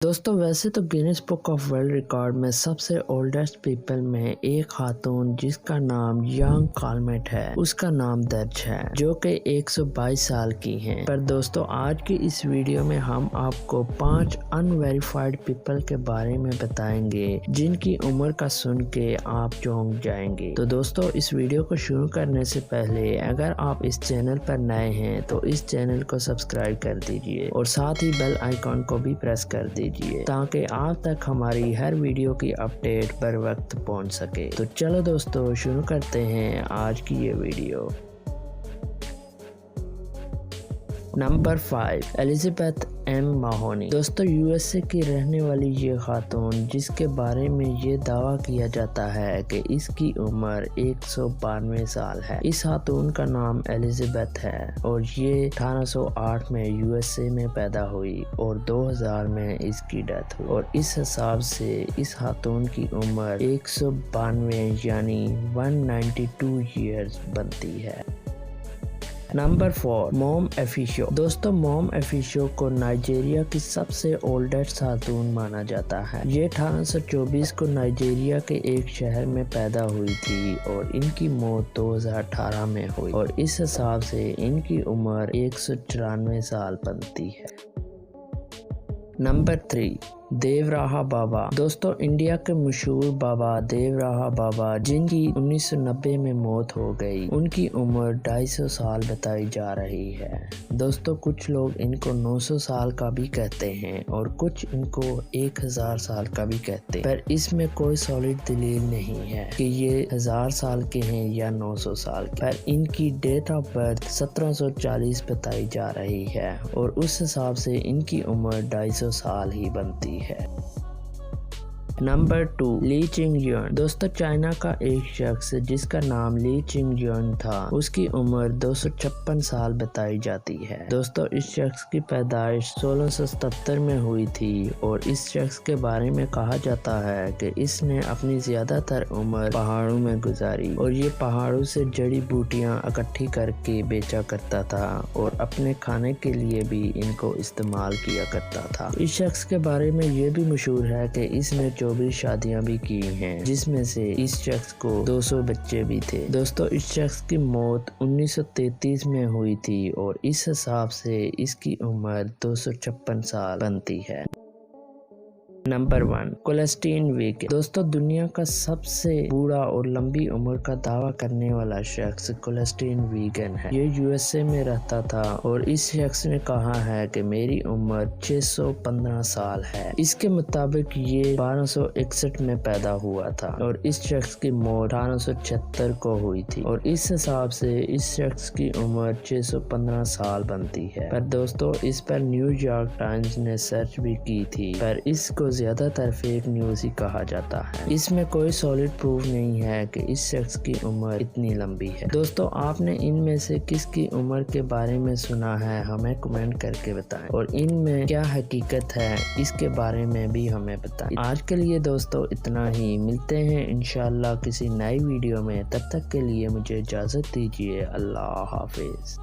दोस्तों वैसे तो Guinness book of world record में सबसे ओल्डेस्ट पीपल में एक खातून जिसका नाम यांग कालमेट है उसका नाम दर्ज है, जो कि 122 साल की हैं। पर दोस्तों आज की इस वीडियो में हम आपको 5 अनवेरिफाइड पीपल के बारे में बताएंगे जिनकी उम्र का सुन के आप चौंक जाएंगे। तो दोस्तों इस वीडियो को शुरू करने से पहले अगर आप इस चैनल पर नए हैं तो इस चैनल को सब्सक्राइब कर दीजिए और साथ ही बेल आइकॉन को भी प्रेस कर दीजिए ताकि आप तक हमारी हर वीडियो की अपडेट बर वक्त पहुंच सके। तो चलो दोस्तों शुरू करते हैं आज की ये video. Number 5 Elizabeth M Mahoney. दोस्तों यूएसए की रहने वाली ये खातून जिसके बारे में ये दावा किया जाता है कि इसकी उम्र 192 साल है। इस खातून का नाम एलिजाबेथ है और ये 1808 में यूएसए में पैदा हुई और 2000 में इसकी डेथ हुई और इस हिसाब से इस खातून की उम्र 192 यानी 192 ईयर्स बनती है। नंबर 4 मॉम एफिशो। दोस्तों मॉम एफिशो को नाइजीरिया की सबसे ओल्डेस्ट खातून माना जाता है। ये 1824 को नाइजीरिया के एक शहर में पैदा हुई थी और इनकी मौत 2018 में हुई और इस हिसाब से इनकी उम्र 194 साल बनती है। नंबर 3 देवराहा बाबा। दोस्तों इंडिया के मशहूर बाबा देवराहा बाबा जिनकी 1990 में मौत हो गई, उनकी उम्र 250 साल बताई जा रही है। दोस्तों कुछ लोग इनको 900 साल का भी कहते हैं और कुछ इनको 1000 साल का भी कहते हैं, पर इसमें कोई सॉलिड दलील नहीं है कि ये 1000 साल के हैं या 900 साल के। पर इनकी डेट ऑफ बर्थ 1740 बताई जा रही है और उस हिसाब से इनकी उम्र 250 साल ही बनती है। नंबर 2 ली चिंग युन। दोस्तों चाइना का एक शख्स जिसका नाम ली चिंग युन था, उसकी उम्र 256 साल बताई जाती है। दोस्तों इस शख्स की पैदाइश 1677 में हुई थी और इस शख्स के बारे में कहा जाता है कि इसने अपनी ज्यादातर उम्र पहाड़ों में गुजारी और ये पहाड़ों से जड़ी बूटियां इकट्ठी करके बेचा करता था और अपने खाने के लिए भी इनको इस्तेमाल किया करता था। इस शख्स के बारे में ये भी मशहूर है कि इसने 24 शादियां भी की हैं, जिसमें से इस शख्स को 200 बच्चे भी थे। दोस्तों इस शख्स की मौत 1933 में हुई थी और इस हिसाब से इसकी उम्र 256 साल बनती है। नंबर 1 कोलेस्टीन वीगन। दोस्तों दुनिया का सबसे बूढ़ा और लंबी उम्र का दावा करने वाला शख्स कोलेस्टीन वीगन है। ये यूएसए में रहता था और इस शख्स ने कहा है कि मेरी उम्र 615 साल है। इसके मुताबिक ये 1261 में पैदा हुआ था और इस शख्स की मौत 1876 को हुई थी और इस हिसाब से इस शख्स की उम्र 615 साल बनती है। पर दोस्तों इस पर न्यूयॉर्क टाइम्स ने सर्च भी की थी, पर इसको ज्यादातर फेक न्यूज ही कहा जाता है। इसमें कोई सॉलिड प्रूफ नहीं है कि इस शख्स की उम्र इतनी लंबी है। दोस्तों आपने इनमें से किसकी उम्र के बारे में सुना है हमें कमेंट करके बताएं और इनमें क्या हकीकत है इसके बारे में भी हमें बताएं। आज के लिए दोस्तों इतना ही, मिलते हैं इंशाल्लाह किसी नई वीडियो में। तब तक के लिए मुझे इजाजत दीजिए। अल्लाह हाफिज।